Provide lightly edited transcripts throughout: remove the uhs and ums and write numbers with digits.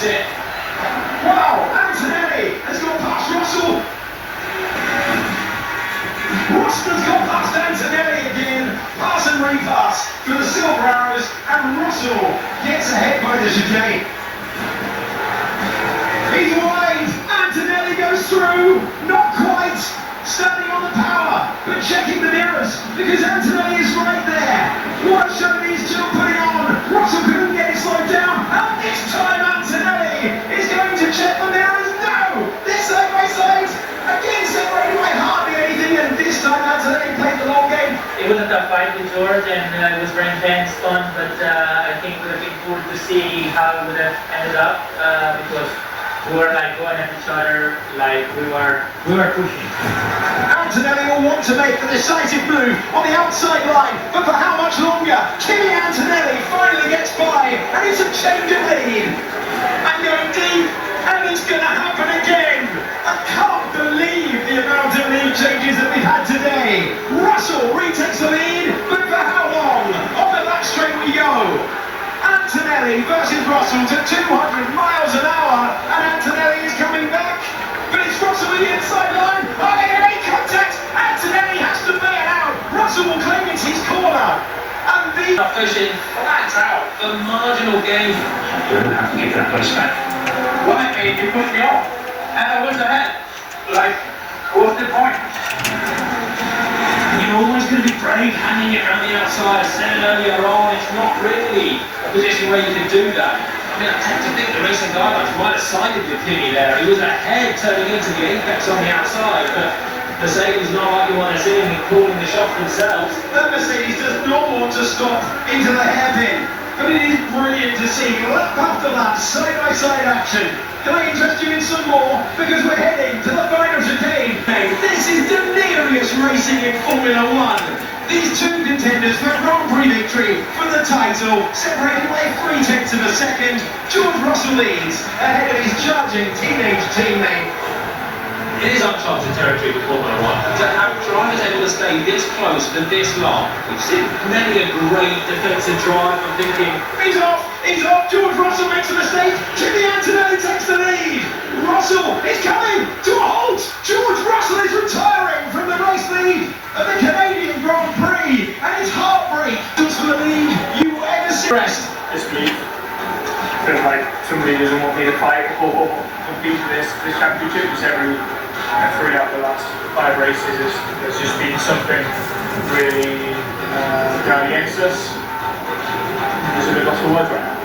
gets it. Wow, Antonelli has got past Russell. Russell's got past Antonelli again. Pass and repass for the silver arrows, and Russell gets ahead by the chicane. He's wide. Antonelli goes through. Not quite. Standing on the power, but checking the mirrors because Antonelli is right there. What a show these two are putting on. Russell couldn't get it slowed down, and this time Antonelli is going to check the mirrors. No! This side by side. Again separated by hardly anything, and this time Antonelli played the long game. It was a tough fight with George, and it was very intense, fun, but I think we're looking forward to see how it would have ended up because we were like going at each other, like we were pushing. Antonelli will want to make the decisive move on the outside line, but for how much longer? Kimi Antonelli finally gets by, and it's a change of lead. And going deep, and it's going to happen again. I can't believe the amount of lead changes that we've had today. Russell retakes the lead, but for how long? On the back straight we go. Antonelli versus Russell to 200 miles an hour, and Antonelli is coming back, but it's Russell at the inside line. Are they going to make contact? Antonelli has to bail out. Russell will claim it's his corner. And the Pushing flat out for marginal gain. We're going to have to give that place back. Why, mate? You pushed me off, and I was ahead. Like, what's the point? You're always going to be brave handing it around the outside. I said it earlier on, it's not really a position where you can do that. I mean, I tend to think the racing guidelines might have sided with Kimi there. He was ahead turning into the apex on the outside, but Mercedes not like you want to see him calling the shots themselves. The Mercedes does not want to stop into the hairpin, but it is brilliant to see lap after lap, side-by-side action. Can I interest you in some more? Because we're heading to the final chicane. This is delirious racing in Formula One. These two contenders for Grand Prix victory for the title, separated by 0.3 of a second. George Russell leads ahead of his charging teenage teammate. It is uncharted territory with Formula One. To have drivers able to stay this close for this long, we've seen many a great defensive drive. I'm thinking, He's off! He's off! George Russell makes a mistake! Kimi Antonelli takes the lead! Russell is coming to a halt! George Russell is retiring from the race lead of the Canadian Grand Prix, and it's heartbreak just for the lead you will ever see. Disbelief. Feels like somebody doesn't want me to fight or compete for this championship. Because every 3 out of the last 5 races there's just been something really going against us. There's a bit lost for words right now.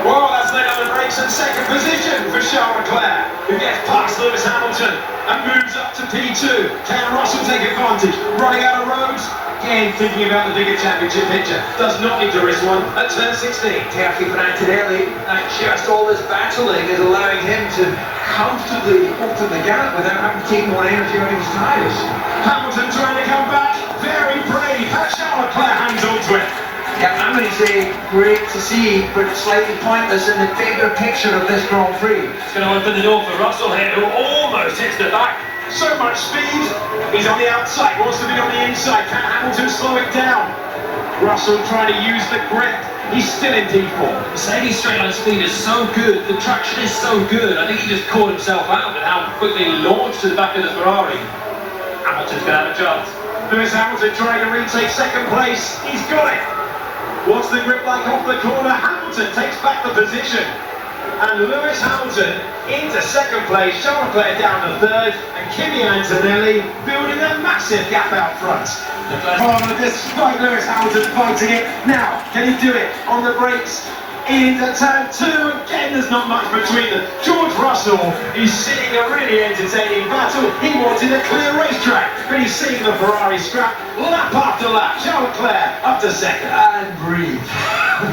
Well, that's laid on the brakes in second position for Charles Leclerc, who gets past Lewis Hamilton and moves up to P2. Can Russell take advantage? Running out of roads? Again, thinking about the bigger championship picture. Does not need to risk one at turn 16. Carefully for Antonelli, and just all this battling is allowing him to comfortably open the gap without having to take more energy out of his tyres. Hamilton trying to come back. Very brave. Charles Leclerc hangs on to it. Yeah, I'm going to say great to see, but slightly pointless in the bigger picture of this Grand Prix. it's going to open the door for Russell here, who almost hits the back. So much speed. He's on the outside, wants to be on the inside. Can Hamilton slow it down? Russell trying to use the grip. He's still in P4. Mercedes straight line speed is so good, the traction is so good. I think he just caught himself out with how quickly he launched to the back of the Ferrari. Hamilton's going to have a chance. Lewis Hamilton trying to retake second place. He's got it. What's the grip like off the corner? Hamilton takes back the position. And Lewis Hamilton into second place. Charles Leclerc down to third. And Kimi Antonelli building a massive gap out front. Oh, despite Lewis Hamilton fighting it. Now, can he do it on the brakes? Into turn 2, again there's not much between them. George Russell is seeing a really entertaining battle. He wanted a clear racetrack, but he's seeing the Ferrari scrap lap after lap. Charles Leclerc up to second. And breathe.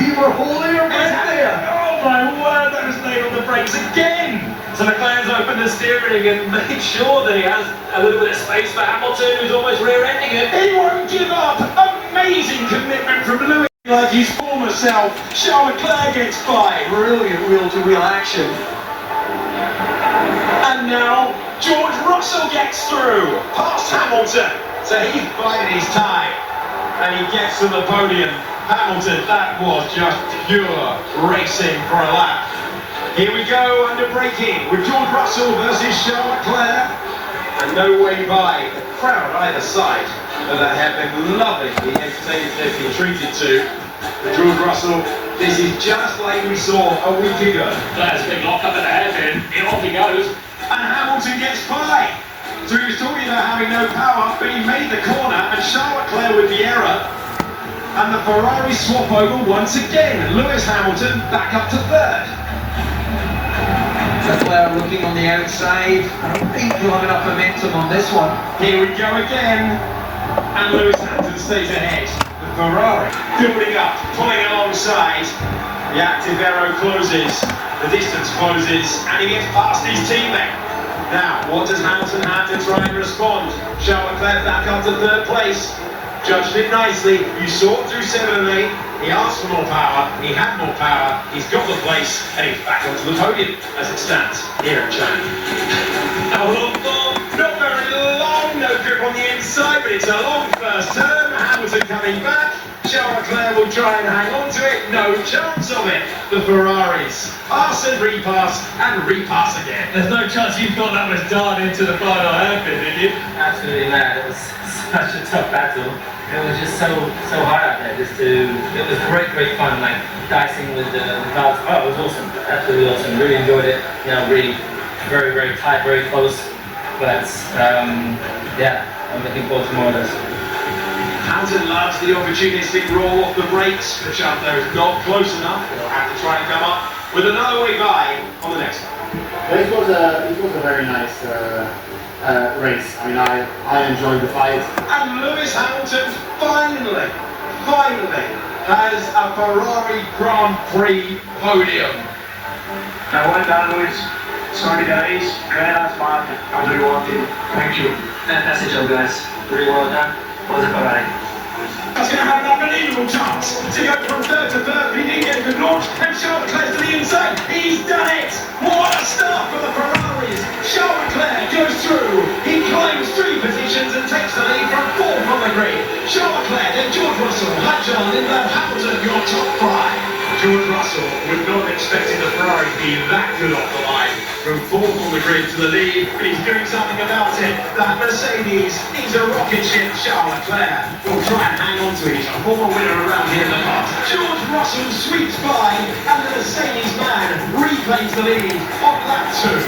We were holding our breath there. Oh my word, that was laid on the brakes again. So McLaren's opened the steering and made sure that he has a little bit of space for Hamilton, who's almost rear-ending it. He won't give up. Amazing commitment from Lewis. Like his former self, Charles Leclerc gets by. Brilliant wheel-to-wheel action. And now, George Russell gets through, past Hamilton. So he's biding his time, and he gets to the podium. Hamilton, that was just pure racing for a lap. Here we go, under braking with George Russell versus Leclerc. And no way by. The crowd either side of that have been loving the entertainment they've been treated to. But George Russell, this is just like we saw a week ago. There's a big lock up at the hairpin. Off he goes. And Hamilton gets by. So he was talking about having no power, but he made the corner, and Leclerc with the error. And the Ferrari swap over once again. Lewis Hamilton back up to third. Leclerc looking on the outside. I don't think he'll have enough momentum on this one. Here we go again. And Lewis Hamilton stays ahead. The Ferrari building up, pulling alongside. The active arrow closes, the distance closes, and he gets past his teammate. Now, what does Hamilton have to try and respond? Leclerc back up to third place. Judged it nicely. You saw it through 7 and 8. He asked for more power. He had more power. He's got the place, and he's back onto the podium as it stands here at China. Not very long, no grip on the inside, but it's a long first turn. Hamilton coming back. Leclerc will try and hang on to it. No chance of it. The Ferraris pass and repass again. There's no chance you thought that was done into the final hairpin, did you? Absolutely mad. It was such a tough battle. It was just so hard out there. It was great fun. Like dicing with the clouds. Oh, it was awesome. Absolutely awesome. Really enjoyed it. You know, really very tight, very close. But yeah, I'm looking forward to more of this. Hamilton loves the opportunistic roll off the brakes, but Leclerc is not close enough. He'll have to try and come up with another way by on the next one. It was a very nice race. I mean, I enjoyed the fight. And Lewis Hamilton finally has a Ferrari Grand Prix podium. Now, well done, Lewis. Sorry, guys. Very nice man. I really wanted. Thank you. Fantastic job, guys. Really well done. Was a Ferrari. That's going to have an unbelievable chance to go from third to third. He didn't get a good launch, and Leclerc to the inside. He's done it! What a start for the Ferraris! Leclerc goes through. He climbs 3 positions and takes the lead from 4th on the grid. Leclerc, then George Russell, Hudson, and then Hamilton, your top 5. George Russell would not have expected the Ferrari to be that good off the line. From 4th on the grid to the lead, but he's doing something about it. That Mercedes is a rocket ship. Leclerc will try and hang on to it. He's a former winner around here in the past. George Russell sweeps by, and the Mercedes man reclaims the lead on lap 2.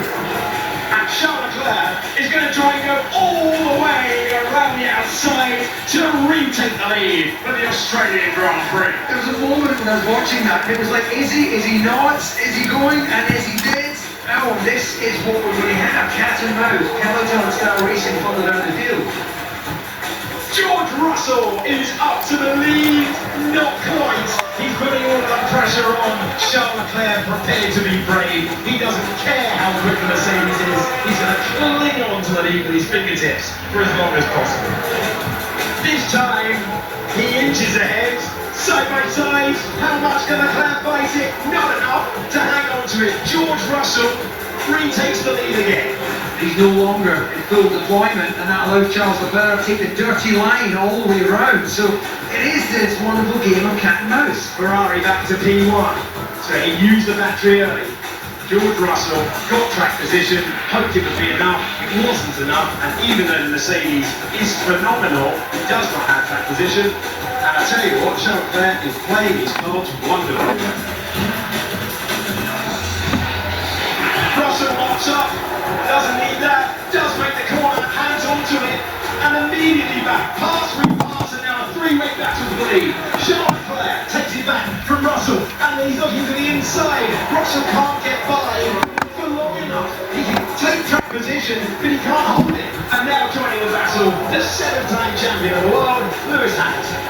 And Leclerc is going to try and go all the way around the outside to retake the lead for the Australian Grand Prix. There was a moment when I was watching that, it was like, is he not? Is he going? And is he dead? Oh, this is what we're going to have, cat and mouse, Peloton style racing further down the field. George Russell is up to the lead, not quite. He's putting all that pressure on. Leclerc prepared to be brave. He doesn't care how quick the Mercedes is. He's going to cling on to the lead with his fingertips for as long as possible. This time, he inches ahead, side by side. How much can Leclerc fight it? Not enough to hang on to it. George Russell retakes the lead again. He's no longer in full deployment, and that allowed Charles Leclerc to take the dirty line all the way around. So it is this wonderful game of cat and mouse. Ferrari back to P1. So he used the battery early. George Russell got track position, hoped it would be enough. It wasn't enough, and even though the Mercedes is phenomenal, it does not have track position. And I tell you what, Leclerc is playing his cards wonderfully. Russell mops up, doesn't need that, does make the corner, hands onto it, and immediately back, pass, repass, and now a 3-way battle for the lead. Leclerc takes it back from Russell, and then he's looking to the inside. Russell can't get by for long enough. He can take track position, but he can't hold it. And now joining the battle, the 7-time champion of the world, Lewis Hamilton.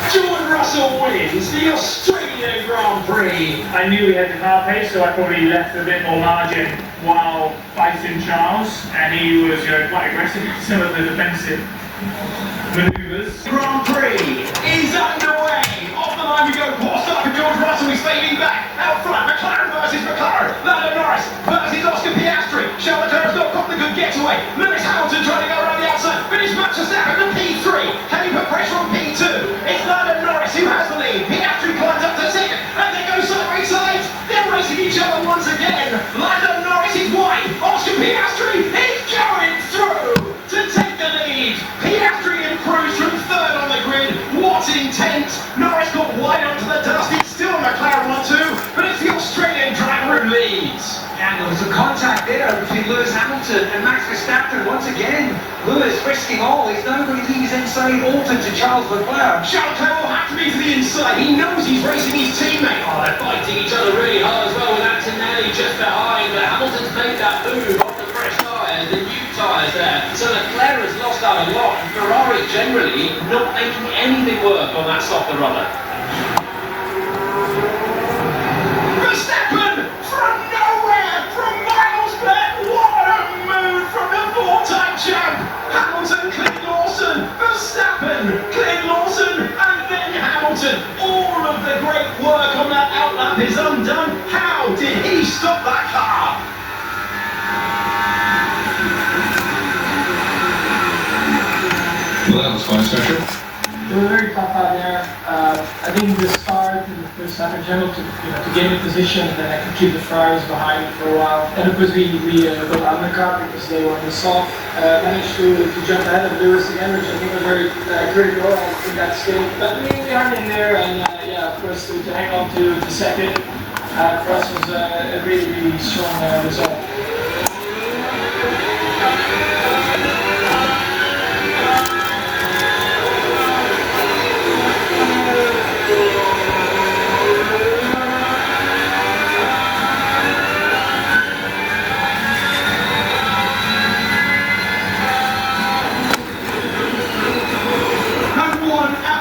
George Russell wins the Australian Grand Prix. I knew we had the car pace, so I probably left a bit more margin while fighting Charles, and he was quite aggressive in some of the defensive manoeuvres. Grand Prix is underway. Off the line we go. Poor start for George Russell. He's fading back. Out front, McLaren versus McLaren. Lando Norris versus Oscar Piastri. Leclerc's not got getaway. Lewis Hamilton trying to go around the outside, but it's Max Verstappen to P3. Can he put pressure on P2? It's Lando Norris who has the lead. Piastri climbs up to second, and they go side by side. They're racing each other once again. Lando Norris is wide. Oscar Piastri is going through to take the lead. Piastri improves from third on the grid. What intent! Norris got wide onto the dust. It's still a McLaren 1-2, but it's the Australian driver who leads. And there was a contact there between Lewis Hamilton and Max Verstappen once again. Lewis risking all. He's now going to leave his inside open to Charles Leclerc. Charles Leclerc will have to be to the inside. He knows he's racing his teammate. Oh, they're fighting each other really hard as well with Antonelli just behind. But Hamilton's made that move off the fresh tyres, the new tyres there. So Leclerc has lost out a lot, and Ferrari generally not making anything work on that softer rubber. Verstappen from nowhere, from miles back. What a move from the four-time champ. Hamilton cleared Lawson. Verstappen cleared Lawson, and then Hamilton. All of the great work on that outlap is undone. How did he stop that car? Well, that was fun, Spencer. It was very tough out there. I think the start and the first half in general to get in position, and then I could keep the Ferraris behind for a while. And of course we got undercut because they were on the soft. Managed to jump ahead of Lewis again, which I think was very critical in that stage. But we hung in there, and yeah, of course to hang on to second for us was a really, really strong result.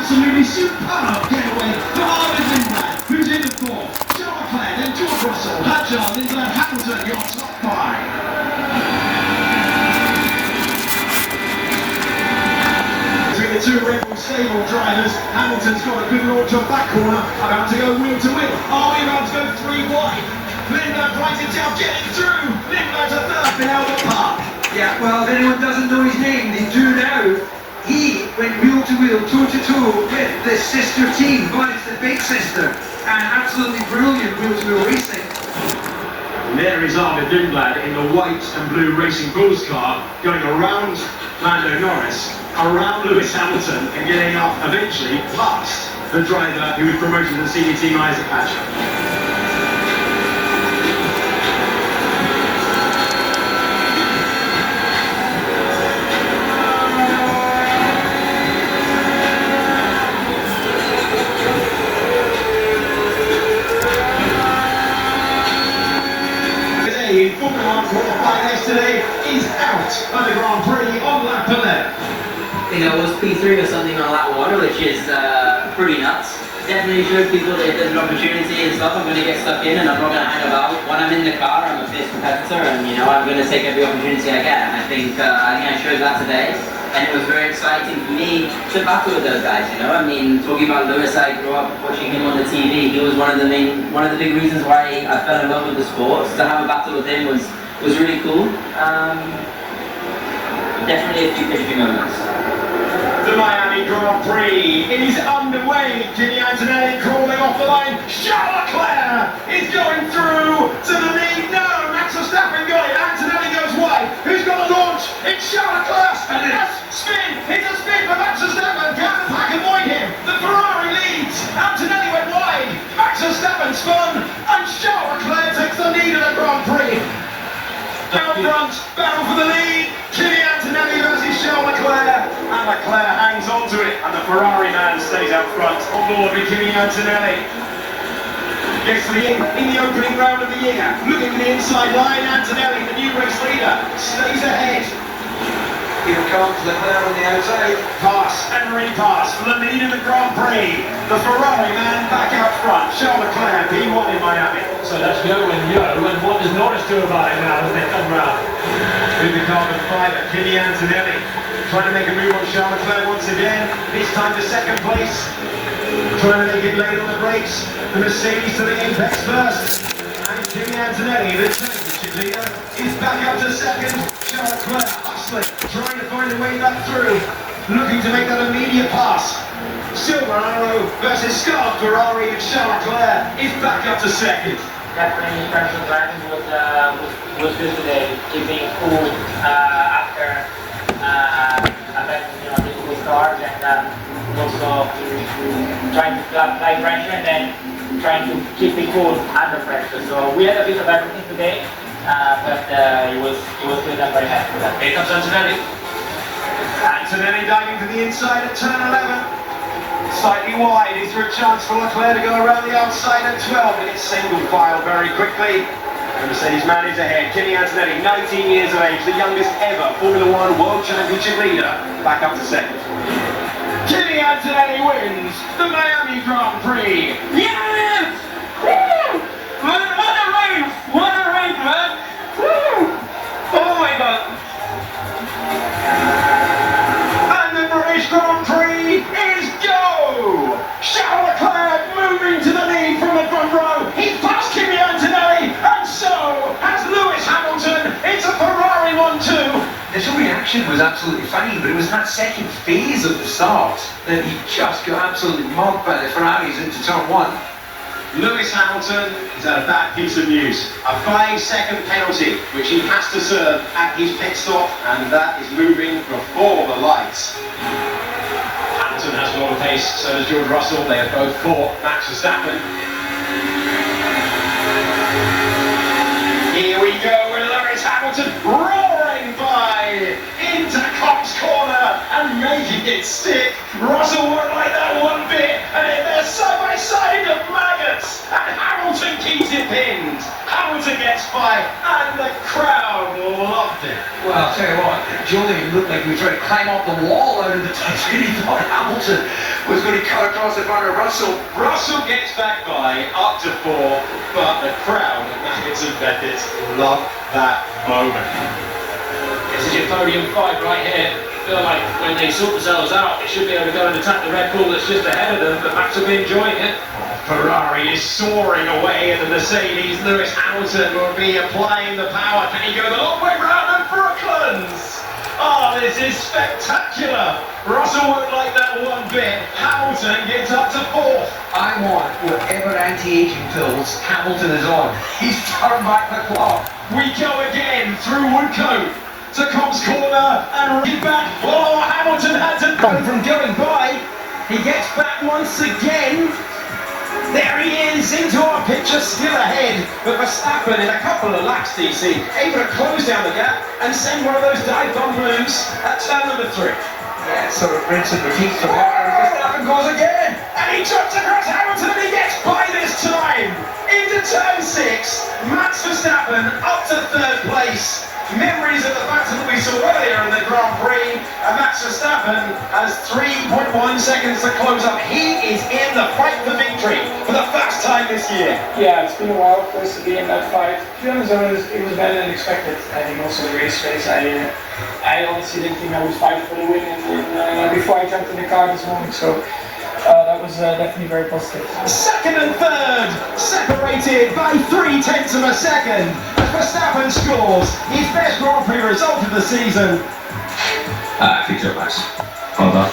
Absolutely superb getaway for Arvid Lindblad, who's in the fourth. Charles Leclerc, then George Russell, Hadjar, Lindblad, Hamilton, your top five. Between the two Red Bull stable drivers, Hamilton's got a good launch off that corner, about to go wheel to wheel. Are we about to go three wide? Lindblad finds himself getting through. Lindblad's a third in Albert Park. Yeah, well, if anyone doesn't know his name, they do now. He went wheel to wheel, toe to toe with the sister team, but it's the big sister, and absolutely brilliant wheel to wheel racing. There is Arvid Lindblad in the white and blue Racing Bulls car, going around Lando Norris, around Lewis Hamilton, and getting up eventually past the driver who was promoted to the senior team, Isaac Hatcher. In Formula 1 qualifying yesterday is out of the Grand Prix on lap 11. I think I was P3 or something on lap 1, which is pretty nuts. Definitely showed people that if there's an opportunity and stuff, I'm going to get stuck in and I'm not going to hang about. When I'm in the car, I'm a fierce competitor and I'm going to take every opportunity I get. And I think I showed that today. And it was very exciting for me to battle with those guys, I mean, talking about Lewis, I grew up watching him on the TV. He was one of the big reasons why I fell in love with the sport. So to have a battle with him was really cool. Definitely a few pitchy moments. The Miami Grand Prix is underway. Kimi Antonelli crawling off the line. Charles Leclerc is going through to the lead. No, Max Verstappen got it. Antonelli goes wide. Who's got the launch? It's Charles Leclerc. And it's a spin. It's a spin for Max Verstappen. Can the pack avoid him? The Ferrari leads. Antonelli went wide. Max Verstappen spun. And Charles Leclerc takes the lead of the Grand Prix. Down front, battle for the lead. Kimi Antonelli versus Charles Leclerc. And Leclerc hangs on to it. And the Ferrari man stays out front. On board with Kimi Antonelli. Gets to the in the opening round of the year. Looking for the inside line. Antonelli, the new race leader, stays ahead. Here comes Leclerc on the outside. Pass and repass for the lead of the Grand Prix. The Ferrari man back out front. Charles Leclerc, P1 in Miami. So that's yo and yo, and what does Norris do about it now as they come round? With the carbon fibre, Kimi Antonelli trying to make a move on Charles Leclerc once again. This time to second place. Trying to make it late on the brakes. The Mercedes to the apex first. And Kimi Antonelli, the championship leader is back up to second. Leclerc hustling, trying to find a way back through. Looking to make that immediate pass. Silver Arrow versus Scar Ferrari, and Leclerc is back up to second. Definitely in terms of driving was good today, keeping cool after a very difficult start, and also trying to apply pressure and then trying to keep it cool under pressure. So we had a bit of everything today, but it was good. I'm very happy with that. Here comes Antonelli. Antonelli diving to the inside at turn 11. Slightly wide, is there a chance for Leclerc to go around the outside at 12, and it's single file very quickly. And Mercedes man is ahead. Kimi Antonelli, 19 years of age, the youngest ever Formula 1 World Championship leader, back up to second. Kimi Antonelli wins the Miami Grand Prix. Yes! Woo! What a race! What a race, man! Woo! Oh my God! And the British Grand Prix is go! Charles Leclerc moving to the lead from the front row. He's passed Kimi Antonelli, and so has Lewis Hamilton. It's a Ferrari 1-2. His reaction was absolutely fine, but it was in that second phase of the start that he just got absolutely mugged by the Ferraris into turn 1. Lewis Hamilton has had a bad piece of news. A 5-second penalty, which he has to serve at his pit stop, and that is moving before the lights. Hamilton has a lot of pace, so does George Russell. They have both caught Max Verstappen. Here we go with Lewis Hamilton roaring by into Cox corner and making it stick. Russell won't like that one bit, and they're side by side of maggots, and Hamilton keeps it pinned. Hamilton gets by, and the crowd loved it. Well, I'll tell you what, Julian looked like he was trying to climb up the wall out of the touchscreen. He thought Hamilton was going to cut across the front of Russell. Russell gets back by up to 4, but the crowd of Maggots and Beckett love that moment. This is your podium fight right here. I feel like when they sort themselves out, they should be able to go and attack the Red Bull that's just ahead of them, but Max will be enjoying it. Ferrari is soaring away, and the Mercedes, Lewis Hamilton, will be applying the power. Can he go the long way round and Brooklands? Oh, this is spectacular. Russell won't like that one bit. Hamilton gets up to 4th. I want whatever anti-aging pills Hamilton is on. He's turned back the clock. We go again through Woodcote to Cobb's corner and right back. Oh, Hamilton had to go from going by. He gets back once again. There he is, into our picture, still ahead. But Verstappen, in a couple of laps, DC, able to close down the gap and send one of those dive bomb moves at turn number 3. Yeah, sort of rinse and repeat from there. Verstappen goes again, and he jumps across Hamilton, and he gets by this time. Into turn 6, Max Verstappen up to 3rd place. Memories of the battle that we saw earlier in the Grand Prix, and Max Verstappen has 3.1 seconds to close up. He is in the fight for victory for the first time this year. Yeah, it's been a while for us to be in that fight. To be honest, it was better than expected. I think also the race phase, I honestly didn't think I would fight for the win before I jumped in the car this morning, so that was definitely very positive. Second and third, separated by 0.3 of a second. As Verstappen scores his best Grand Prix result of the season. Good job, Max. Well done.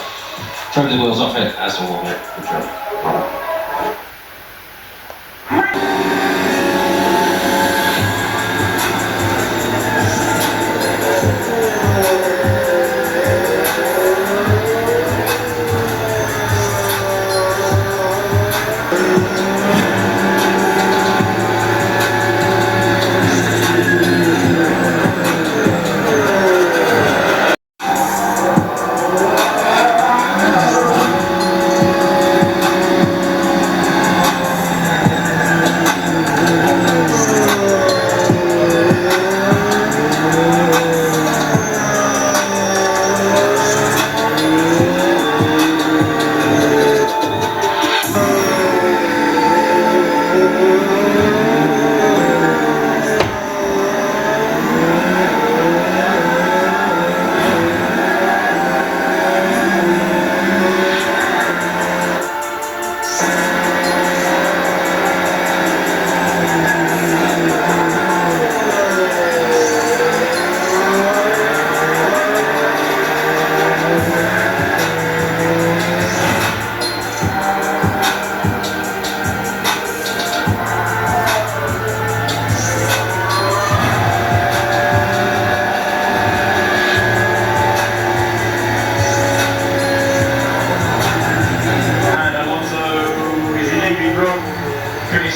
Throw the wheels off it, that's all on it. Good job. Well done.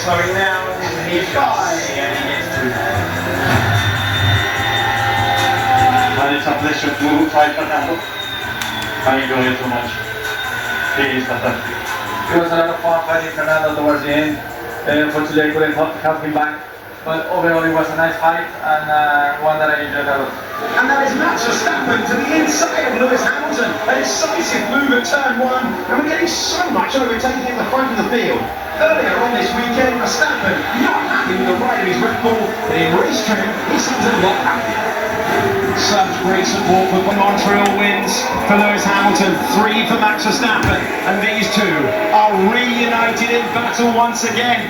slowing down, he's by, and he gets through. And it's a pleasure to ride Fernando. I enjoy it so much. He is fantastic. It was a lot of fun fighting Fernando towards the end. Unfortunately, I couldn't help him back. But overall, it was a nice fight and one that I enjoyed a lot. And that is Max Verstappen to the inside of Lewis Hamilton. A decisive move at turn 1, and we're getting so much overtaking in the front of the field. Earlier on this weekend, Verstappen not happy with the ride of his Red Bull, but in race trim, he seems a lot happier. Such great support for Montreal wins for Lewis Hamilton, 3 for Max Verstappen, and these two are reunited in battle once again.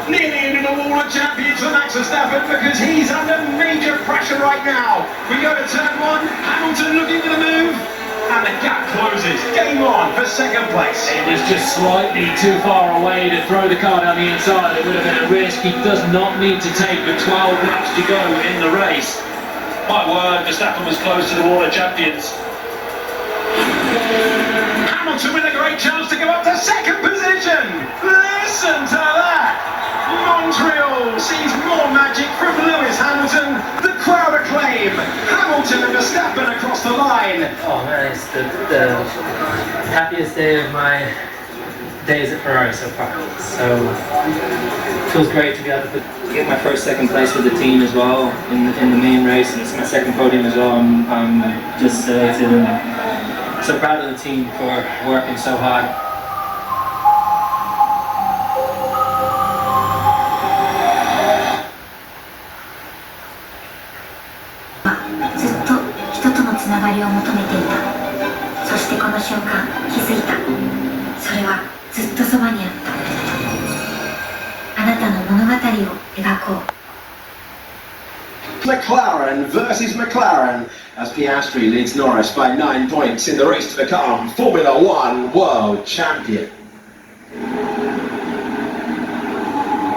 Nearly into the wall of champions for Max Verstappen because he's under major pressure right now. We go to turn 1, Hamilton looking for the move, and the gap closes. Game on for second place. It was just slightly too far away to throw the car down the inside. It would have been a risk he does not need to take with 12 laps to go in the race. My word, Verstappen was close to the Wall of Champions. Hamilton with a great chance to go up to second position. Listen to that. Montreal sees more magic from Lewis Hamilton. The crowd acclaim. Hamilton and Verstappen across the line. Oh man, it's the happiest day of my days at Ferrari so far. So it feels great to be able to get my first second place with the team as well in the main race, and it's my second podium as well. I'm just elated and so proud of the team for working so hard. ずっと人とのつながりを求めていた。そしてこの瞬間気づいた。それはずっとそばにあった。あなたの物語を描こう。 McLaren versus McLaren as Piastri leads Norris by 9 points in the race to become Formula 1 World Champion.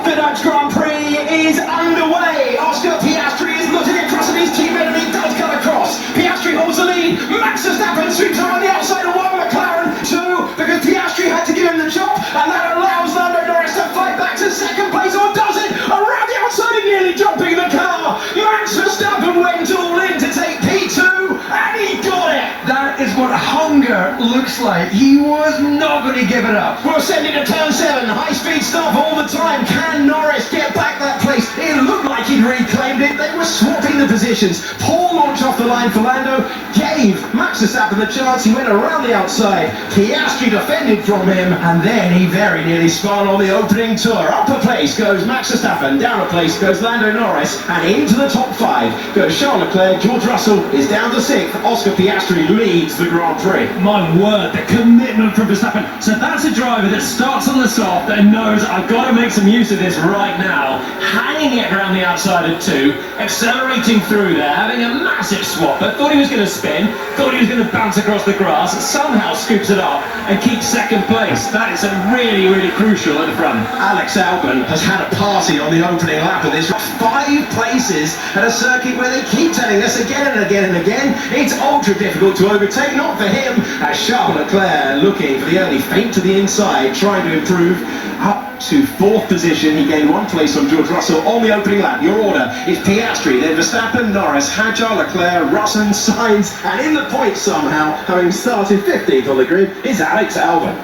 The Dutch Grand Prix is underway. Oscar Piastri is looking across at his teammate and he does cut across. Piastri holds the lead. Max Verstappen sweeps around the outside of 1, McLaren 2, because Piastri had to give him the chop, and that allows Lando Norris to fight back to second place, or does it? Around the outside and nearly jumping the car. Max Verstappen went all in to take P2, and he got it. That is what hunger looks like. He was not going to give it up. We're sending to turn 7, high-speed stuff all the time. Can Norris get back that place? It looked like he'd reclaimed it. They were swapping the positions. Poor launch off the line for Lando gave Max Verstappen the chance. He went around the outside. Piastri defended from him, and then he very nearly spun on the opening tour. Up a place goes Max Verstappen, down a place goes Lando Norris, and into the top 5 goes Charles Leclerc. George Russell is down to 6th. Oscar Piastri leads the Grand Prix. My word, the commitment from Verstappen. So that's a driver that starts on the soft and knows I've got to make some use of this right now. Hanging it around the outside of 2, accelerating through there, having a massive swap. I thought he was going to spin, thought he was going to bounce across the grass, somehow scoops it up and keeps second place. That is really, really crucial at the front. Alex Albon has had a party on the opening lap of this. 5 places at a circuit where they keep telling us again and again and again it's ultra difficult to overtake. Not for him, as Charles Leclerc looking for the early feint to the inside, trying to improve up to 4th position. He gained 1 place on George Russell on the opening lap. Your order is Piastri, then Verstappen, Norris, Charles Leclerc, Russell, Sainz, and in the points somehow, having started 15th on the grid, is Alex Albon.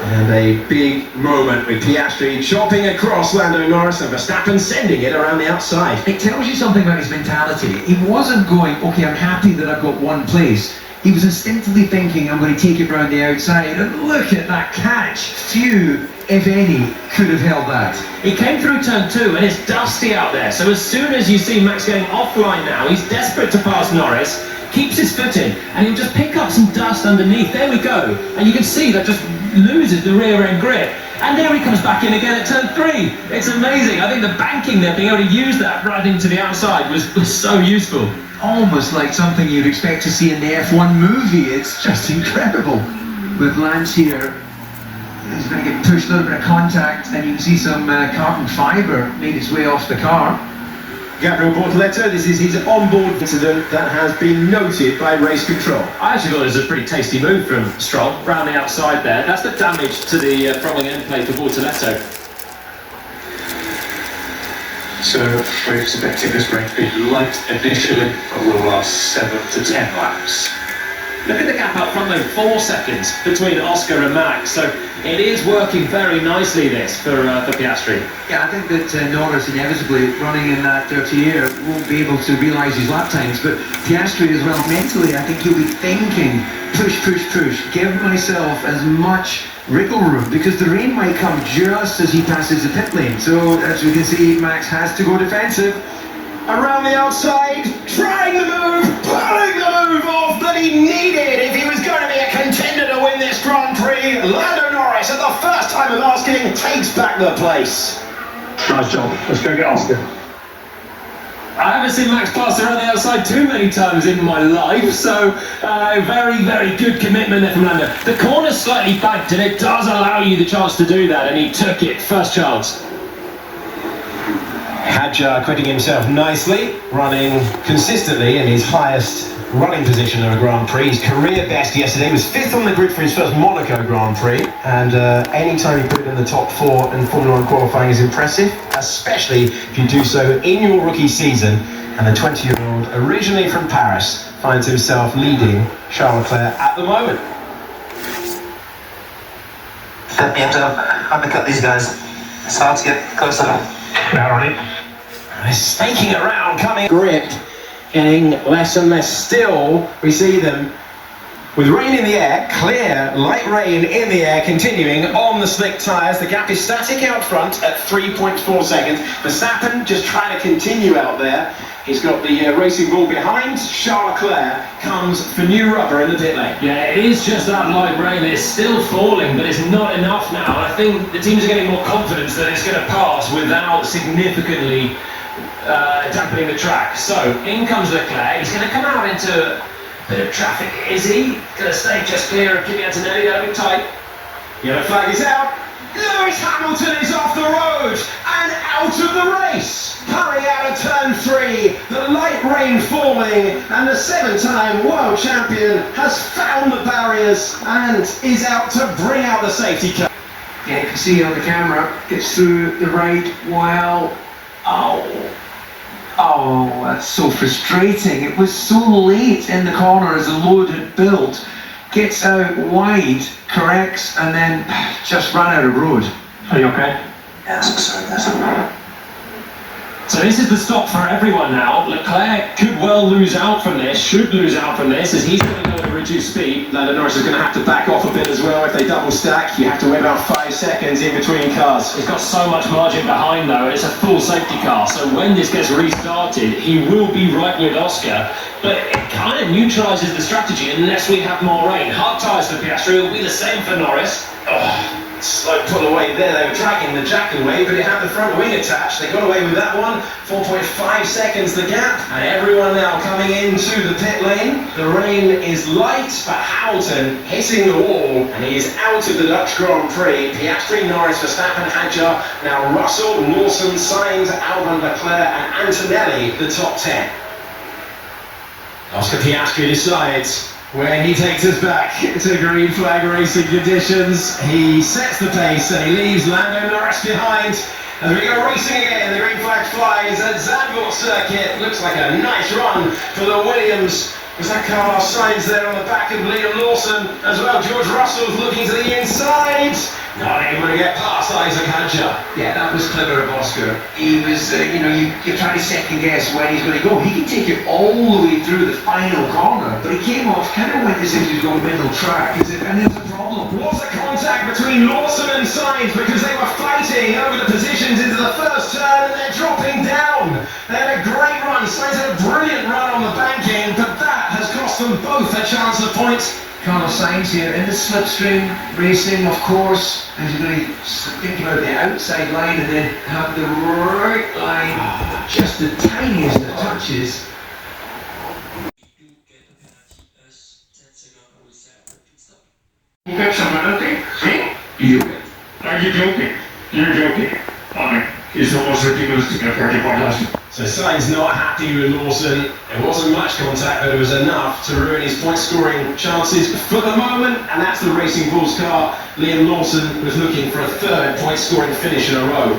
And a big moment with Piastri chopping across Lando Norris and Verstappen sending it around the outside. It tells you something about his mentality. He wasn't going, okay, I'm happy that I've got 1 place. He was instinctively thinking, I'm going to take it round the outside. And look at that catch. Few, if any, could have held that. He came through turn 2 and it's dusty out there. So as soon as you see Max going offline now, he's desperate to pass Norris, keeps his foot in, and he'll just pick up some dust underneath. There we go. And you can see that just loses the rear end grip. And there he comes back in again at turn 3. It's amazing. I think the banking there, being able to use that right into the outside was so useful. Almost like something you'd expect to see in the F1 movie. It's just incredible. With Lance here, he's going to get pushed, a little bit of contact, and you can see some carbon fibre made its way off the car. This is his onboard incident that has been noted by race control. I actually thought it was a pretty tasty move from Stroll, round the outside there. That's the damage to the throttling end plate for Bortoletto. So, very perspective, this Grand Prix light initially, but will last 7 to 10 laps. Look at the gap up front though, 4 seconds between Oscar and Max, so it is working very nicely this for Piastri. Yeah, I think that Norris inevitably running in that dirty air won't be able to realise his lap times, but Piastri as well, mentally I think he'll be thinking, push, give myself as much wriggle room, because the rain might come just as he passes the pit lane. So as we can see, Max has to go defensive. Around the outside, trying the move, pulling the move off that he needed if he was going to be a contender to win this Grand Prix. Lando Norris, at the first time of asking, takes back the place. Nice job. Let's go get Oscar. I haven't seen Max pass around the outside too many times in my life, so very good commitment there from Lando. The corner's slightly banked and it does allow you the chance to do that, and he took it first chance. Hadjar acquitting himself nicely, running consistently in his highest running position of a Grand Prix. His career best yesterday was 5th on the grid for his first Monaco Grand Prix, and any time you put it in the top 4 in Formula 1 qualifying is impressive, especially if you do so in your rookie season. And the 20-year-old, originally from Paris, finds himself leading Charles Leclerc at the moment. Let me undercut these guys. It's hard to get close enough. Snaking around, coming grip, getting less and less still. We see them with rain in the air, clear, light rain in the air, continuing on the slick tyres. The gap is static out front at 3.4 seconds. Verstappen just trying to continue out there. He's got the racing ball behind. Charles Leclerc comes for new rubber in the pit lane. Yeah, it is just that light rain. It's still falling, but it's not enough now. And I think the teams are getting more confidence that it's going to pass without significantly dampening the track. So in comes Leclerc. He's going to come out into a bit of traffic. Is he going to stay just clear of Kimi Antonelli? That'll be tight. Yellow flag is out. Lewis Hamilton is off the road and out of the race. Coming out of turn 3, the light rain falling, and the 7-time world champion has found the barriers and is out to bring out the safety car. Yeah, you can see on the camera, gets through the right while... Oh, that's so frustrating. It was so late in the corner as the load had built. Gets out wide, corrects, and then just ran out of road. Are you okay? Yes, sorry. So this is the stop for everyone now. Leclerc could well lose out from this, should lose out from this, as he's going to go to reduce speed. Lando Norris is going to have to back off a bit as well. If they double stack, you have to wait about 5 seconds in between cars. He's got so much margin behind though, and it's a full safety car, so when this gets restarted, he will be right with Oscar, but it kind of neutralises the strategy unless we have more rain. Hard tyres for Piastri, it will be the same for Norris. Slow pull away there. They were dragging the jack away, but it had the front wing attached. They got away with that one. 4.5 seconds the gap, and everyone now coming into the pit lane. The rain is light, but Hamilton hitting the wall, and he is out of the Dutch Grand Prix. Piastri, Norris, Verstappen, Hadjar. Now Russell, Lawson, Sainz, Albon, Leclerc, and Antonelli, the top 10. Oscar Piastri decides when he takes us back to green flag racing conditions. He sets the pace and he leaves Lando Norris behind. As we go racing again, the green flag flies at Zandvoort circuit. Looks like a nice run for the Williams. Was that Carlos Sainz there on the back of Liam Lawson as well? George Russell's looking to the inside. Not able to get past Isaac Hadjar. Yeah, that was clever of Oscar. He was, you're trying to second guess when he's going to go. He can take it all the way through the final corner, but he came off, kind of went as if he was going middle track, and it's a problem. Was a contact between Lawson and Sainz because they were fighting over the positions into the first turn, and they're dropping down. They had a great run. Sainz had a brilliant run on the banking, but that has cost them both a chance of points. Carlos Sainz here in the slipstream racing, of course, as you're going to think about the outside line and then have the right line, just the tiniest of touches. You got some penalty? See? You win. Are you joking? You're joking. It's almost ridiculous to get 30 points. So Sainz not happy with Lawson. There wasn't much contact, but it was enough to ruin his point-scoring chances for the moment, and that's the Racing Bulls car. Liam Lawson was looking for a third point-scoring finish in a row.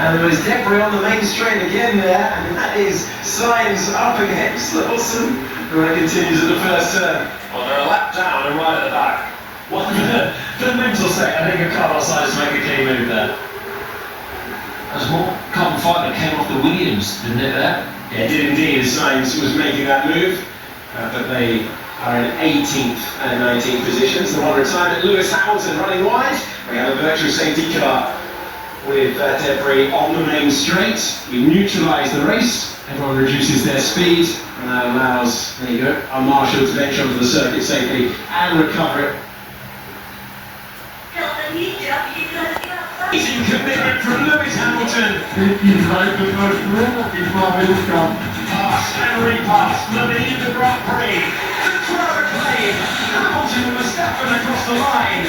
And there was debris on the main straight again there, and that is Sainz up against Lawson, who continues at the first turn. Well, they're a lap down and right at the back. What for the mental state, I think a car decided to make a clean move there. There's more carbon fibre that came off the Williams, didn't it there? Yeah, it did indeed. Sainz was making that move, but they are in 18th and 19th positions. The one retirement, Lewis Hamilton running wide. We have a virtual safety car with debris on the main straight. We neutralise the race. Everyone reduces their speed, and that allows, there you go, our marshal to venture onto the circuit safely and recover it. Amazing commitment from Lewis Hamilton. Pass and repass, leading the Grand Prix. Leclerc playing. Hamilton and Verstappen across the line.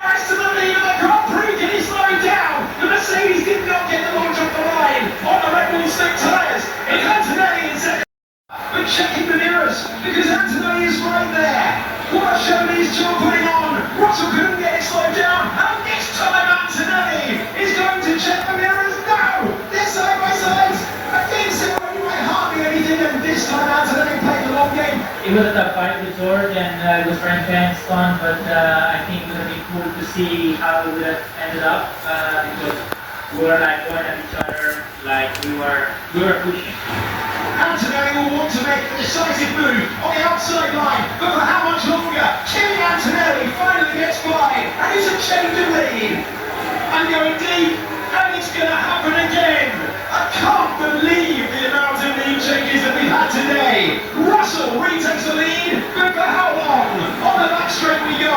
Rest to the lead of the Grand Prix. Can he slow him down? The Mercedes did not get the launch off the line on the Red Bull slick tyres. It's Antonelli in second. But checking the mirrors because Antonelli is right there. What a show these two are putting on. Russell couldn't get it slowed down, and this time Antonelli is going to check the mirrors. No! They're side by side. Against him anyway, hardly anything, and this time Antonelli played the long game. It was a tough fight with George, and it was very fans fun, but I think it would have been cool to see how it would have ended up, because we were like going at each other, like we were pushing. Antonelli will want to make the decisive move on the outside line, but for how much longer? Kimi Antonelli finally gets by, and it's a change of lead. And going deep, and it's going to happen again. I can't believe the amount of lead changes that we've had today. Russell retakes the lead, but for how long? On the back straight we go.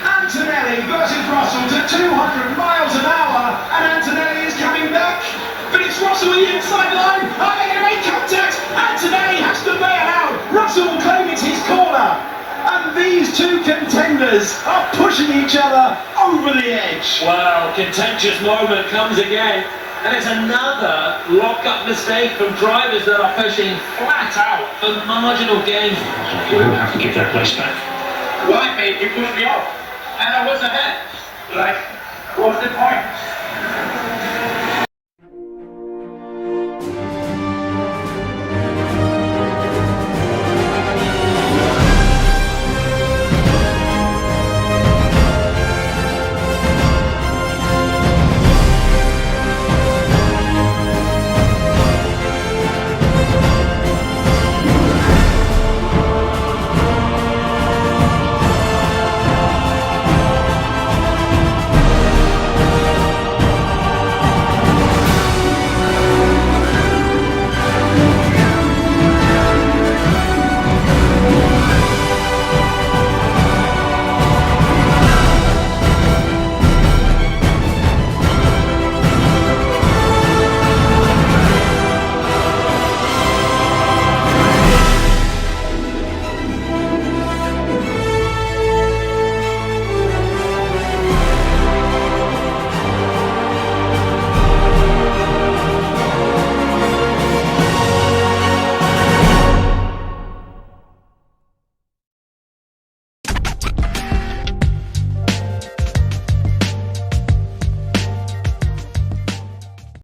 Antonelli versus Russell to 200 miles an hour, and Antonelli is coming back. But it's Russell on the inside line. Are they going to make contact? Antonelli has to bail out. Russell will claim it's his corner. And these two contenders are pushing each other over the edge. Well, contentious moment comes again. And it's another lock-up mistake from drivers that are pushing flat out for marginal gains. You will have to give that place back. Well, mate, you pushed me off, and I was ahead. Like, what's the point?